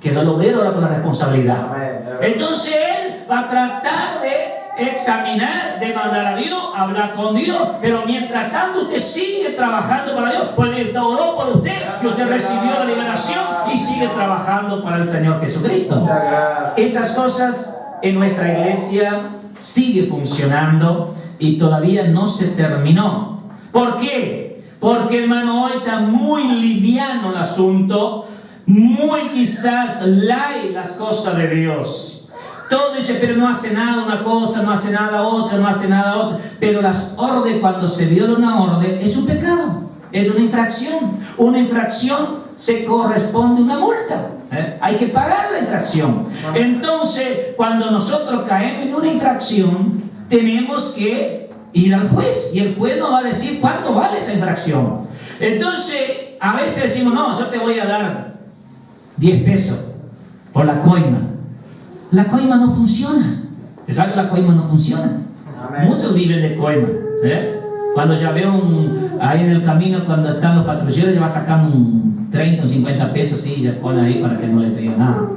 Quedó el obrero ahora con la responsabilidad. Entonces él va a tratar de examinar, de mandar a Dios, hablar con Dios, pero mientras tanto usted sigue trabajando para Dios, pues Él oró por usted y usted recibió la liberación y sigue trabajando para el Señor Jesucristo. Esas cosas en nuestra iglesia sigue funcionando y todavía no se terminó. ¿Por qué? Porque, hermano, hoy está muy liviano el asunto, muy quizás light las cosas de Dios. Todo dice, pero no hace nada una cosa, no hace nada otra, no hace nada otra. Pero las órdenes, cuando se viola una orden, es un pecado, es una infracción. Una infracción se corresponde a una multa. Hay que pagar la infracción. Entonces, cuando nosotros caemos en una infracción, tenemos que ir al juez. Y el juez nos va a decir cuánto vale esa infracción. Entonces, a veces decimos, no, yo te voy a dar 10 pesos por la coima. La coima no funciona. ¿Se sabe que la coima no funciona? Amén. Muchos viven de coima. Cuando ya veo ahí en el camino, cuando están los patrulleros, ya va sacando un 30 o 50 pesos y ya pone ahí para que no le diga nada.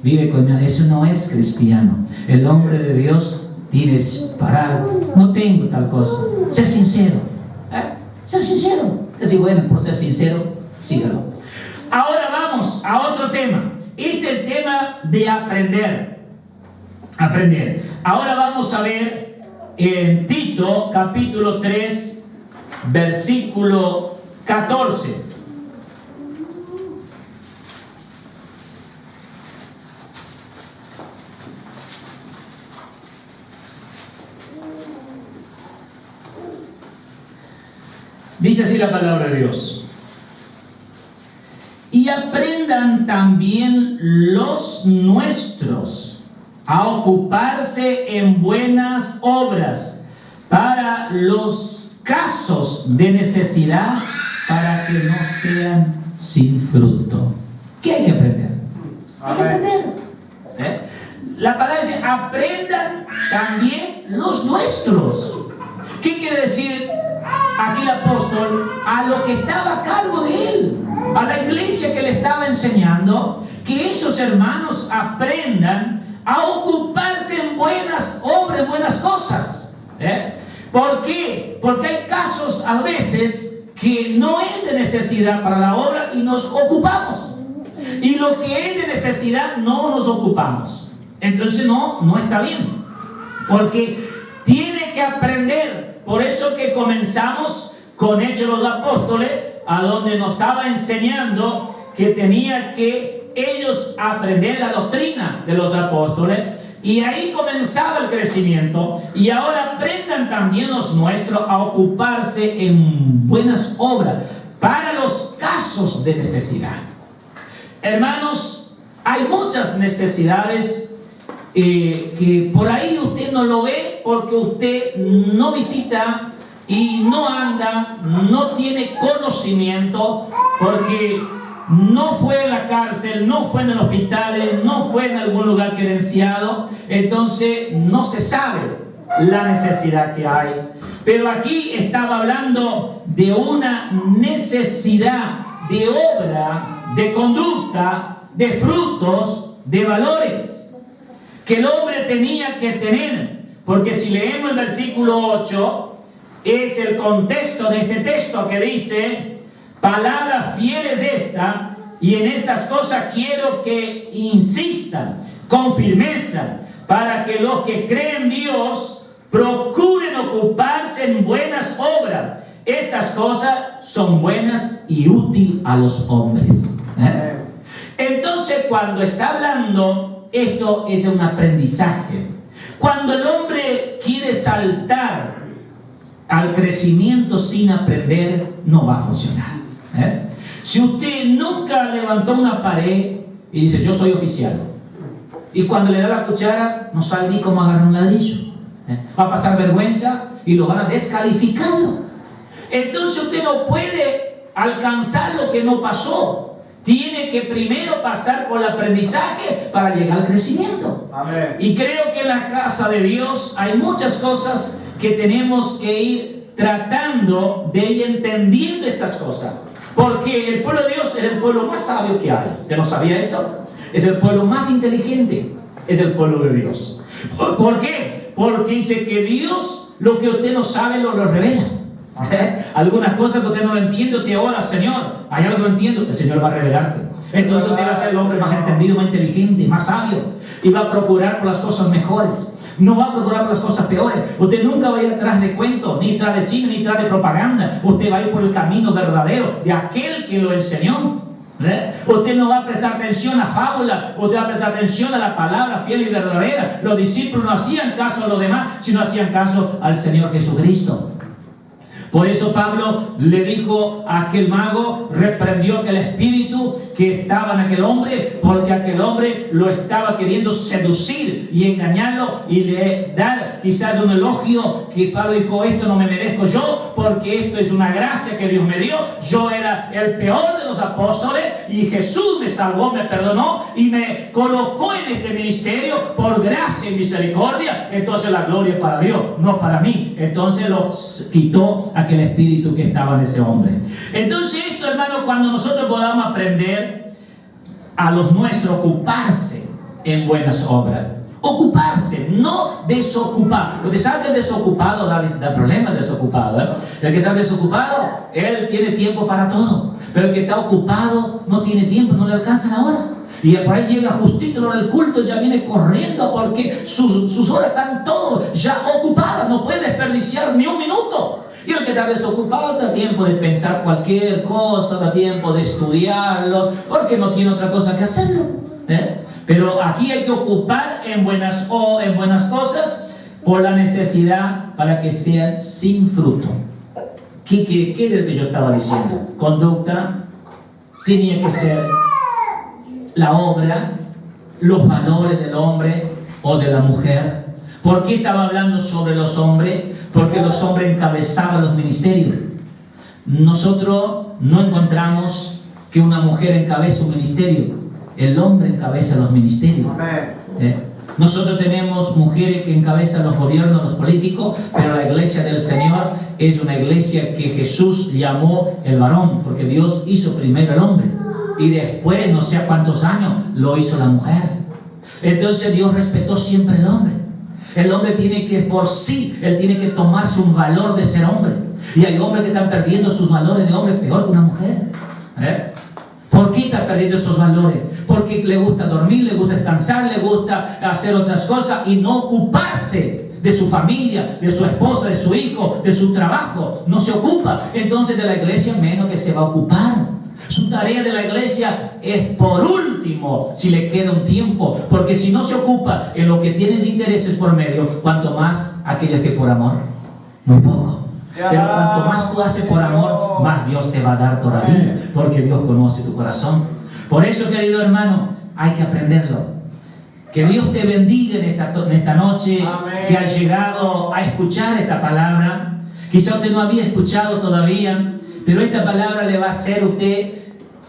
Vive coima. Eso no es cristiano. El hombre de Dios tiene que parar. No tengo tal cosa. Ser sincero. Ser sincero. Decir, bueno, por ser sincero, sígalo. Ahora vamos a otro tema. Este es el tema de aprender. Ahora vamos a ver en Tito, capítulo 3, versículo 14. Dice así la palabra de Dios. Y aprendan también los nuestros a ocuparse en buenas obras para los casos de necesidad, para que no sean sin fruto. ¿Qué hay que aprender? Hay que aprender. La palabra dice, aprendan también los nuestros. ¿Qué quiere decir aquí el apóstol? A lo que estaba a cargo de él, a la iglesia que le estaba enseñando, que esos hermanos aprendan a ocuparse en buenas obras, buenas cosas. ¿Por qué? Porque hay casos a veces que no es de necesidad para la obra y nos ocupamos. Y lo que es de necesidad no nos ocupamos. Entonces no está bien. Porque tiene que aprender. Por eso que comenzamos con Hechos de los Apóstoles, a donde nos estaba enseñando que tenía que ellos aprender la doctrina de los apóstoles, y ahí comenzaba el crecimiento. Y ahora aprendan también los nuestros a ocuparse en buenas obras para los casos de necesidad. Hermanos, hay muchas necesidades que por ahí usted no lo ve porque usted no visita y no anda, no tiene conocimiento, porque no fue en la cárcel, no fue en el hospital, no fue en algún lugar gerenciado. Entonces no se sabe la necesidad que hay. Pero aquí estaba hablando de una necesidad de obra, de conducta, de frutos, de valores que el hombre tenía que tener. Porque si leemos el versículo 8, es el contexto de este texto que dice: palabra fiel es esta, y en estas cosas quiero que insistan con firmeza, para que los que creen en Dios procuren ocuparse en buenas obras. Estas cosas son buenas y útiles a los hombres. Entonces, cuando está hablando, esto es un aprendizaje. Cuando el hombre quiere saltar al crecimiento sin aprender, no va a funcionar. Si usted nunca levantó una pared y dice, yo soy oficial, y cuando le da la cuchara, no sabe ni cómo agarrar un ladrillo, va a pasar vergüenza y lo van a descalificarlo. Entonces usted no puede alcanzar lo que no pasó. Tiene que primero pasar por el aprendizaje para llegar al crecimiento. Amén. Y creo que en la casa de Dios hay muchas cosas que tenemos que ir tratando de ir entendiendo estas cosas. Porque el pueblo de Dios es el pueblo más sabio que hay. ¿Usted no sabía esto? es el pueblo más inteligente, es el pueblo de Dios. ¿Por qué? Porque dice que Dios, lo que usted no sabe, lo revela. Algunas cosas que usted no lo entiende, usted ora, Señor, hay algo que no entiendo, el Señor va a revelarte. Entonces usted va a ser el hombre más entendido, más inteligente, más sabio, y va a procurar por las cosas mejores. No va a procurar por las cosas peores. Usted nunca va a ir atrás de cuentos, ni tras de chisme, ni tras de propaganda. Usted va a ir por el camino verdadero de aquel que lo enseñó. Usted no va a prestar atención a fábulas, usted va a prestar atención a la palabra fiel y verdadera. Los discípulos no hacían caso a los demás, sino hacían caso al Señor Jesucristo. Por eso Pablo le dijo a aquel mago, reprendió aquel espíritu que estaba en aquel hombre, porque aquel hombre lo estaba queriendo seducir y engañarlo y le dar quizás un elogio, que Pablo dijo, esto no me merezco yo, porque esto es una gracia que Dios me dio. Yo era el peor de los apóstoles y Jesús me salvó, me perdonó y me colocó en este ministerio por gracia y misericordia. Entonces la gloria es para Dios, no para mí. Entonces lo quitó aquel espíritu que estaba en ese hombre. Entonces esto, hermano, cuando nosotros podamos aprender a los nuestros ocuparse en buenas obras, ocuparse, no desocupar. Porque sabe que el desocupado da problema, el desocupado, ¿eh? El que está desocupado, él tiene tiempo para todo, pero el que está ocupado no tiene tiempo, no le alcanza la hora. Y por ahí llega justito la hora del culto, ya viene corriendo porque sus horas están todas ya ocupadas, no puede desperdiciar ni un minuto. Y el que está desocupado da tiempo de pensar cualquier cosa, da tiempo de estudiarlo, porque no tiene otra cosa que hacerlo, ¿eh? Pero aquí hay que ocupar en buenas cosas por la necesidad para que sean sin fruto. ¿Qué es lo que yo estaba diciendo? Conducta, tenía que ser la obra, los valores del hombre o de la mujer. ¿Por qué estaba hablando sobre los hombres? Porque los hombres encabezaban los ministerios. Nosotros no encontramos que una mujer encabece un ministerio. El hombre encabeza los ministerios. Nosotros tenemos mujeres que encabezan los gobiernos, los políticos, pero la iglesia del Señor es una iglesia que Jesús llamó el varón, porque Dios hizo primero el hombre y después, no sé a cuántos años, lo hizo la mujer. Entonces Dios respetó siempre el hombre. El hombre tiene que, por sí, él tiene que tomarse un valor de ser hombre. Y hay hombres que están perdiendo sus valores de hombre peor que una mujer. ¿Por qué está perdiendo esos valores? Porque le gusta dormir, le gusta descansar, le gusta hacer otras cosas y no ocuparse de su familia, de su esposa, de su hijo, de su trabajo. No se ocupa. Entonces de la iglesia menos que se va a ocupar. Su tarea de la iglesia es por último, si le queda un tiempo, porque si no se ocupa en lo que tienes intereses por medio, cuanto más aquellos que por amor, muy poco. Pero cuanto más tú haces por amor, más Dios te va a dar todavía, porque Dios conoce tu corazón. Por eso, querido hermano, hay que aprenderlo. Que Dios te bendiga en esta noche. Amén. Que has llegado a escuchar esta palabra. Quizá usted no había escuchado todavía, pero esta palabra le va a hacer a usted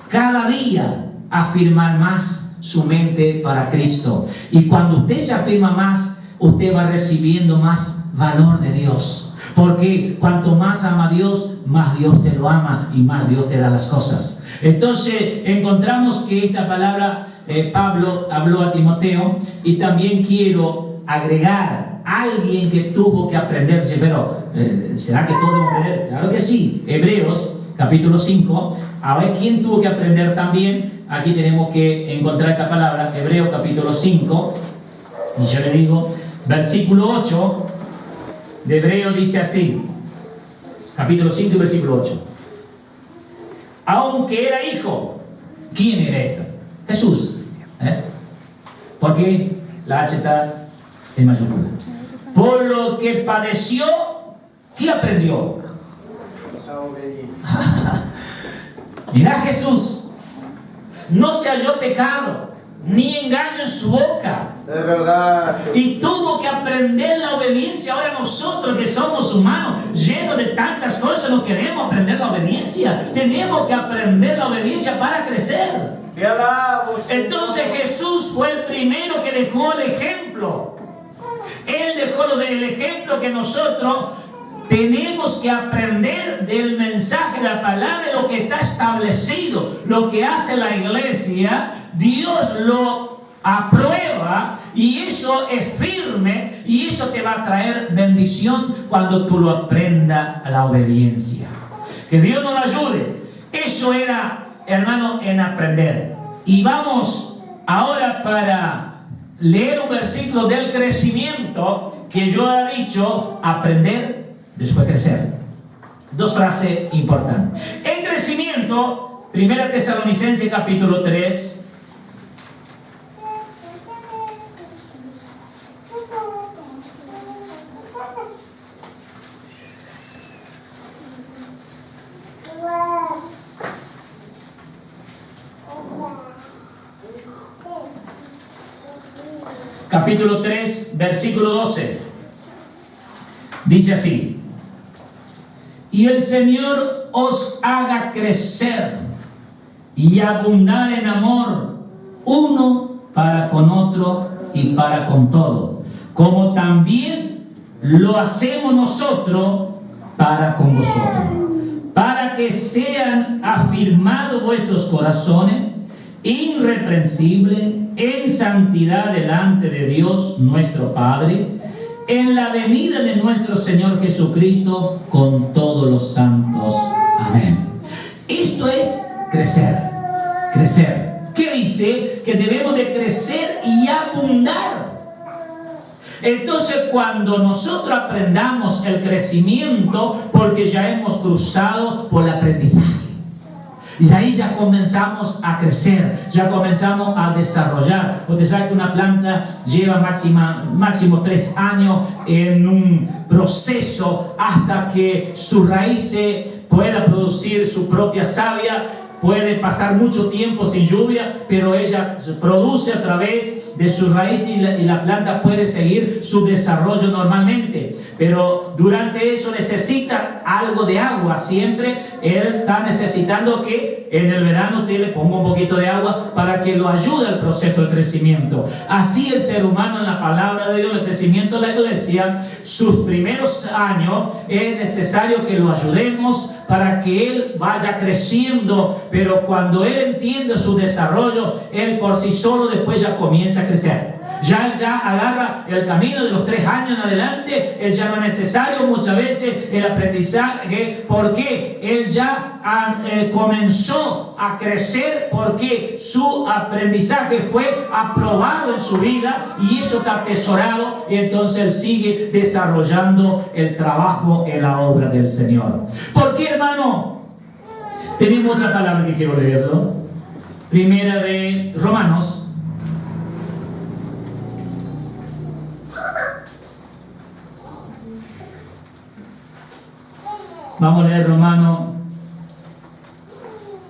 cada día afirmar más su mente para Cristo. Y cuando usted se afirma más, usted va recibiendo más valor de Dios. Porque cuanto más ama a Dios, más Dios te lo ama y más Dios te da las cosas. Entonces encontramos que esta palabra Pablo habló a Timoteo, y también quiero agregar a alguien que tuvo que aprenderse, pero ¿será que todos deben aprender? Claro que sí. Hebreos capítulo 5, a ver quién tuvo que aprender también. Aquí tenemos que encontrar esta palabra, Hebreos capítulo 5, y yo le digo, versículo 8 de Hebreos dice así, capítulo 5 y versículo 8. Aunque era hijo, ¿quién era esto? Jesús. Porque la H está en mayúscula. Por lo que padeció, ¿qué aprendió? Mira, Jesús no se halló pecado ni engaño en su boca. Es verdad. Y tuvo que aprender la obediencia. Ahora nosotros que somos humanos, llenos de tantas cosas, no queremos aprender la obediencia. Tenemos que aprender la obediencia para crecer. Te alabo, entonces Jesús fue el primero que dejó el ejemplo. Él dejó el ejemplo que nosotros tenemos que aprender del mensaje, de la palabra, lo que está establecido, lo que hace la iglesia. Dios lo aprueba y eso es firme y eso te va a traer bendición cuando tú lo aprendas a la obediencia. Que Dios nos ayude. Eso era, hermano, en aprender. Y vamos ahora para leer un versículo del crecimiento que yo he dicho: aprender, después crecer. Dos frases importantes. En crecimiento, 1 Tesalonicenses capítulo 3. Capítulo 3, versículo 12. Dice así: y el Señor os haga crecer y abundar en amor, uno para con otro y para con todo, como también lo hacemos nosotros para con vosotros, para que sean afirmados vuestros corazones, irreprensibles en santidad delante de Dios nuestro Padre, en la venida de nuestro Señor Jesucristo con todos los santos. Amén. Esto es crecer. Crecer. ¿Qué dice? Que debemos de crecer y abundar. Entonces, cuando nosotros aprendamos el crecimiento, porque ya hemos cruzado por el aprendizaje, y ahí ya comenzamos a crecer, ya comenzamos a desarrollar. Usted sabe que una planta lleva máximo 3 años en un proceso hasta que sus raíces pueda producir su propia savia. Puede pasar mucho tiempo sin lluvia, pero ella se produce a través de sus raíces y la planta puede seguir su desarrollo normalmente. Pero durante eso necesita algo de agua. Siempre él está necesitando que en el verano usted le ponga un poquito de agua para que lo ayude al proceso de crecimiento. Así el ser humano, en la palabra de Dios, el crecimiento de la iglesia, sus primeros años es necesario que lo ayudemos para que él vaya creciendo, pero cuando él entiende su desarrollo, él por sí solo después ya comienza a crecer. Ya agarra el camino de los 3 años en adelante. Él ya no es necesario muchas veces el aprendizaje, porque él ya comenzó a crecer, porque su aprendizaje fue aprobado en su vida y eso está atesorado, y entonces él sigue desarrollando el trabajo en la obra del Señor. ¿Por qué, hermano? Tenemos otra palabra que quiero leerlo. Primera de Romanos. Vamos a leer Romanos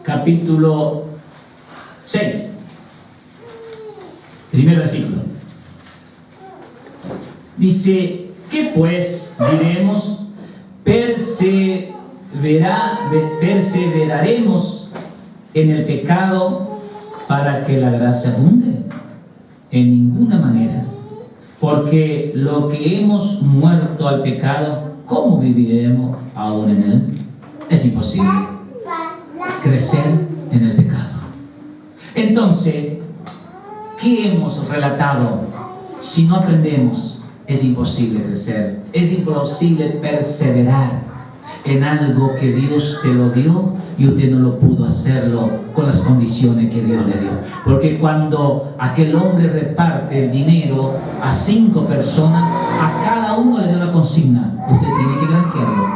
capítulo 6, primer versículo. Dice: ¿qué pues diremos? ¿Perseveraremos en el pecado para que la gracia abunde? En ninguna manera. Porque lo que hemos muerto al pecado, ¿cómo viviremos aún en él? Es imposible crecer en el pecado. Entonces, ¿qué hemos relatado? Si no aprendemos, es imposible crecer, es imposible perseverar en algo que Dios te lo dio y usted no lo pudo hacerlo con las condiciones que Dios le dio. Porque cuando aquel hombre reparte el dinero a 5 personas, a cada uno le da una consigna: usted tiene que granjearlo.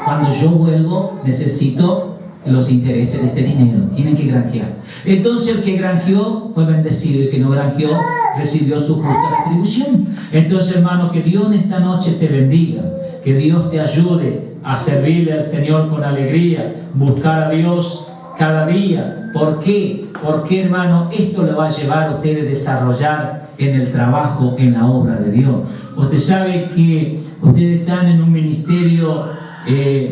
Cuando yo vuelvo, necesito los intereses de este dinero, tienen que granjear. Entonces el que granjeó fue bendecido, y el que no granjeó recibió su justa retribución. Entonces, hermano, que Dios en esta noche te bendiga, que Dios te ayude a servirle al Señor con alegría, buscar a Dios cada día. ¿Por qué? Porque, hermano, esto le va a llevar a usted a desarrollar en el trabajo, en la obra de Dios. Usted sabe que ustedes están en un ministerio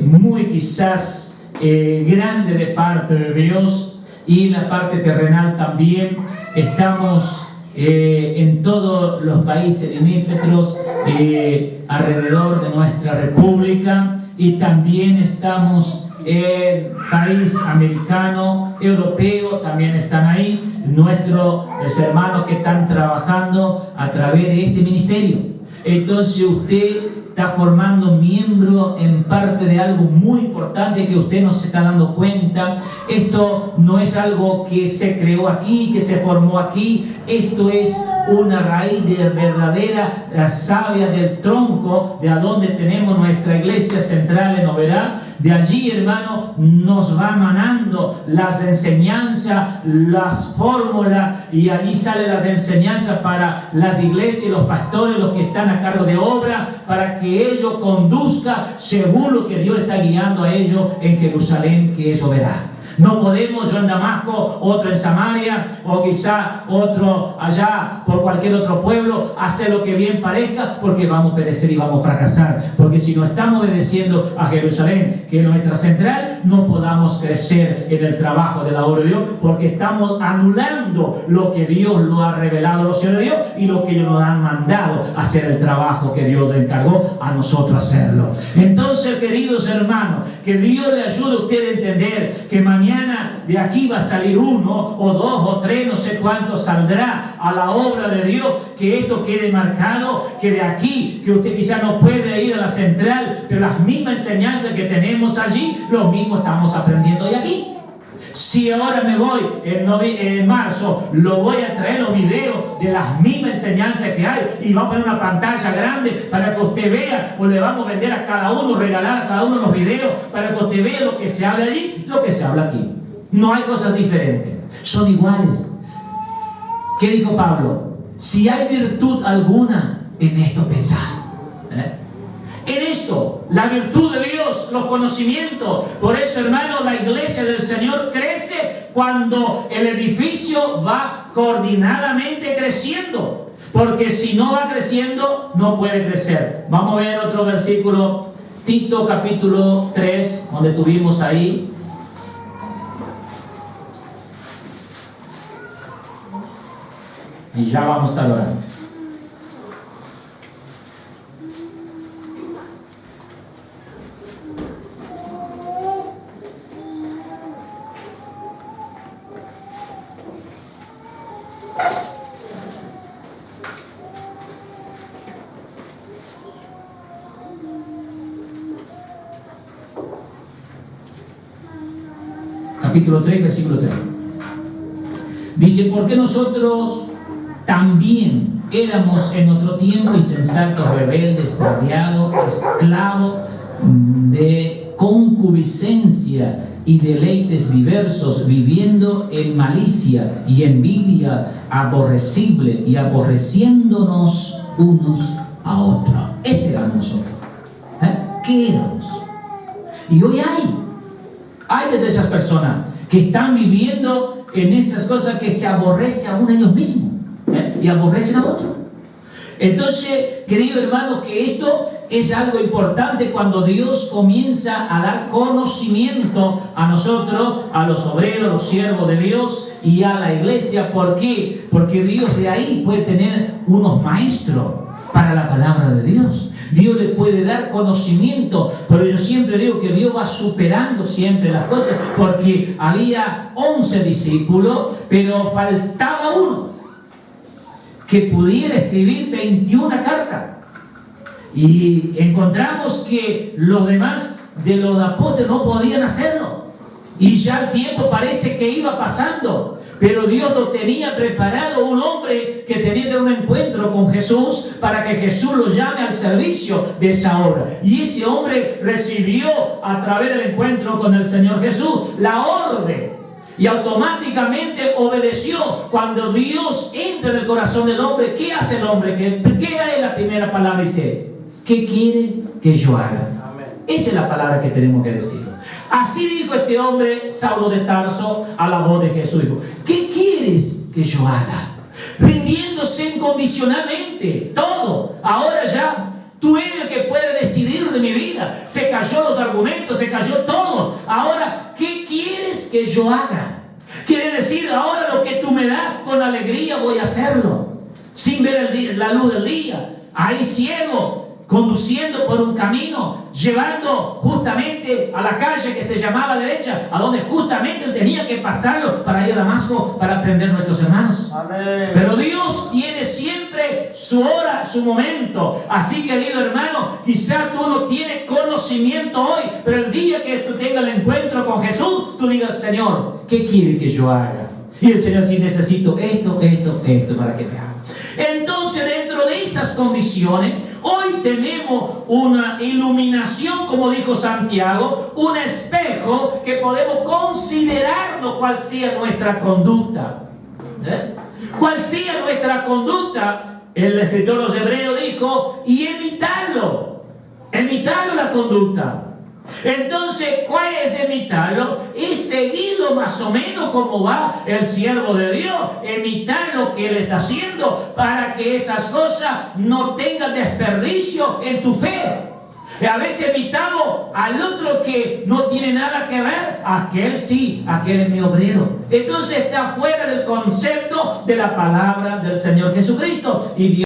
muy quizás grande de parte de Dios, y en la parte terrenal también. Estamos en todos los países limítrofes alrededor de nuestra república, y también estamos en país americano, europeo, también están ahí nuestros hermanos que están trabajando a través de este ministerio. Entonces usted está formando miembro en parte de algo muy importante que usted no se está dando cuenta. Esto no es algo que se creó aquí, que se formó aquí. Esto es una raíz de verdadera savia del tronco de a donde tenemos nuestra iglesia central en Oberá. De allí, hermano, nos va manando las enseñanzas, las fórmulas, y allí salen las enseñanzas para las iglesias y los pastores, los que están a cargo de obra, para que ellos conduzcan según lo que Dios está guiando a ellos en Jerusalén, que es Oberá. No podemos, yo en Damasco, otro en Samaria, o quizá otro allá por cualquier otro pueblo, hacer lo que bien parezca, porque vamos a perecer y vamos a fracasar. Porque si no estamos obedeciendo a Jerusalén, que es nuestra central, no podamos crecer en el trabajo de la obra de Dios, porque estamos anulando lo que Dios lo ha revelado a los hijos de Dios y lo que ellos nos han mandado hacer, el trabajo que Dios le encargó a nosotros hacerlo. Entonces, queridos hermanos, que Dios le ayude a usted a entender que mañana de aquí va a salir uno o dos o tres, no sé cuántos saldrá a la obra de Dios, que esto quede marcado, que de aquí, que usted quizá no puede ir a la central, pero las mismas enseñanzas que tenemos allí, lo mismo estamos aprendiendo de aquí. Si ahora me voy en marzo, lo voy a traer los videos de las mismas enseñanzas que hay, y vamos a poner una pantalla grande para que usted vea, o le vamos a vender a cada uno, regalar a cada uno los videos para que usted vea lo que se habla allí, lo que se habla aquí. No hay cosas diferentes, son iguales. ¿Qué dijo Pablo? Si hay virtud alguna, en esto pensad. En esto, la virtud de Dios, los conocimientos. Por eso, hermano, la iglesia del Señor crece cuando el edificio va coordinadamente creciendo. Porque si no va creciendo, no puede crecer. Vamos a ver otro versículo, Tito capítulo 3, donde tuvimos ahí. Y ya vamos a estar orando. Capítulo 3, versículo 3. Dice, porque nosotros también éramos en otro tiempo insensatos, rebeldes, extraviados, esclavos de concupiscencia y deleites diversos, viviendo en malicia y envidia aborrecible y aborreciéndonos unos a otros. Ese éramos nosotros. ¿Qué éramos? Y hoy hay de esas personas que están viviendo en esas cosas, que se aborrecen a uno ellos mismos y aborrecen a otros. Entonces, querido hermano, que esto es algo importante cuando Dios comienza a dar conocimiento a nosotros, a los obreros, los siervos de Dios y a la iglesia. ¿Por qué? Porque Dios de ahí puede tener unos maestros para la palabra de Dios. Dios le puede dar conocimiento, pero yo siempre digo que Dios va superando siempre las cosas, porque había 11 discípulos, pero faltaba uno que pudiera escribir 21 cartas. Y encontramos que los demás de los apóstoles no podían hacerlo. Y ya el tiempo parece que iba pasando. Pero Dios lo tenía preparado, un hombre que tenía que tener un encuentro con Jesús para que Jesús lo llame al servicio de esa obra. Y ese hombre recibió a través del encuentro con el Señor Jesús la orden. Y automáticamente obedeció. Cuando Dios entra en el corazón del hombre, ¿qué hace el hombre? ¿Qué es la primera palabra? Dice, ¿qué quiere que yo haga? Amén. Esa es la palabra que tenemos que decir. Así dijo este hombre, Saulo de Tarso, a la voz de Jesús. Dijo, ¿qué quieres que yo haga? Rindiéndose incondicionalmente, todo. Ahora ya, tú eres el que puede decidir de mi vida. Se cayó los argumentos, se cayó todo. Ahora, ¿qué quieres que yo haga? Quiere decir, ahora lo que tú me das, con alegría voy a hacerlo. Sin ver la luz del día. Ahí ciego, conduciendo por un camino, llevando justamente a la calle que se llamaba derecha, a donde justamente él tenía que pasarlo para ir a Damasco para aprender nuestros hermanos. Amén. Pero Dios tiene siempre su hora, su momento. Así, querido hermano, quizá tú no tienes conocimiento hoy, pero el día que tú tengas el encuentro con Jesús, tú digas, Señor, ¿qué quiere que yo haga? Y el Señor, si necesito esto, para que me haga. Entonces, dentro de esas condiciones, hoy tenemos una iluminación, como dijo Santiago, un espejo que podemos considerarnos cuál sea nuestra conducta. Cuál sea nuestra conducta, el escritor de los Hebreos dijo, y imitarlo la conducta. Entonces, ¿cuál es imitarlo? Es seguirlo más o menos como va el siervo de Dios, imitar lo que él está haciendo para que esas cosas no tengan desperdicio en tu fe. A veces imitamos al otro que no tiene nada que ver, aquel sí, aquel es mi obrero. Entonces está fuera del concepto de la palabra del Señor Jesucristo. Y Dios